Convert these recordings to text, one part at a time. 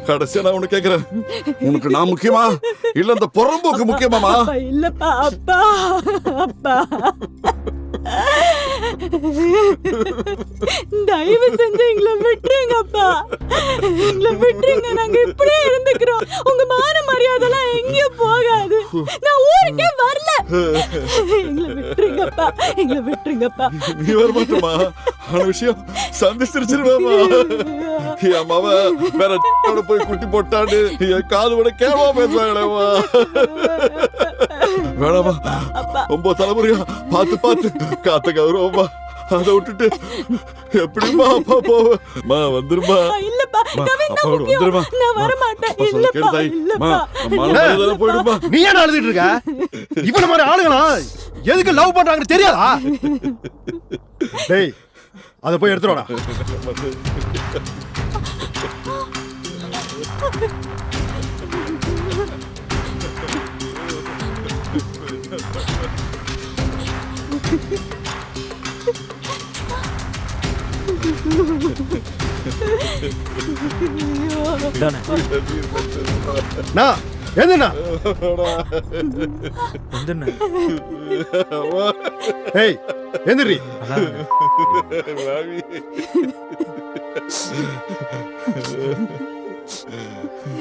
கடைசியா நான் உனக்கு கேக்குறேன், உனக்கு நான் முக்கியமா இல்ல இந்த புறம்போக்கு முக்கியமாமா? இல்லப்பா அப்பா அப்பா தயவு செஞ்சு எங்களை விட்டுருங்கப்பா, எங்களை விட்டுருங்க. நாங்க இப்படியே இருந்துக்கிறோம். உங்க மான மரியாதைலாம் எங்கேயும் போகாது. நான் ஊருக்கே வரல. எங்களை விட்டுருங்கப்பா, எங்களை விட்டுருங்கப்பா. நீ வர மாட்டோமா? ஆன விஷயம் சந்திச்சிருச்சிருவாமா? என் மாவ வேற போய் குட்டி போட்டான்னு என் காது விட கேவா பேசுவாங்களேவா? வேணாமா, 9 தலைமுறையா பார்த்து பார்த்து காத்த கௌரவமா, அதை விட்டுட்டு எப்படிமா அப்பா போவா? வந்துருமா? இல்லப்பா, வந்துருமா? நான் வர மாட்டேன். இல்லப்பா, இல்லப்பா. போயிடுமா? நீ ஏன் அழுதுட்டு இருக்க? இவன மாதிரி ஆளுங்களா எதுக்கு லவ் பண்றாங்கன்னு தெரியாதா? டேய், அத போய் எடுத்துறோடா.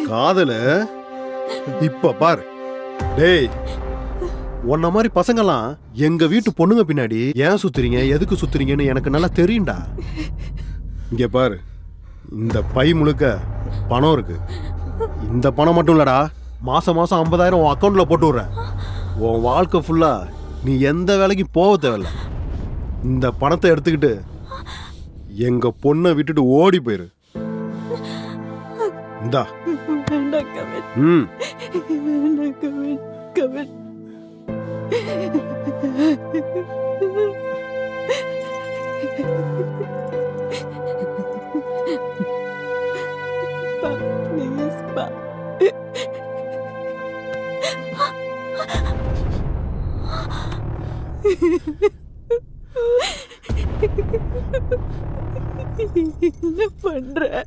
காதல இப்ப பாரு. டேய், உன்ன மாதிரி பசங்கெல்லாம் எங்க வீட்டு பொண்ணுங்க பின்னாடி ஏன் சுத்துறீங்க, எதுக்கு சுத்துறீங்கன்னு எனக்கு நல்லா தெரியும்டா. இங்க பாரு, இந்த பை முழுக்க பணம் இருக்கு. இந்த பணம் மட்டும் இல்லடா, மாசம் மாசம் 50,000 உன் அக்கௌண்ட்ல போட்டு விடுறேன். உன் வாழ்க்கை ஃபுல்லா நீ எந்த வேலைக்கு போக தேவையில்ல. இந்த பணத்தை எடுத்துக்கிட்டு எங்க பொண்ணை விட்டுட்டு ஓடி போயிரு. இந்தா. என்ன பண்ற?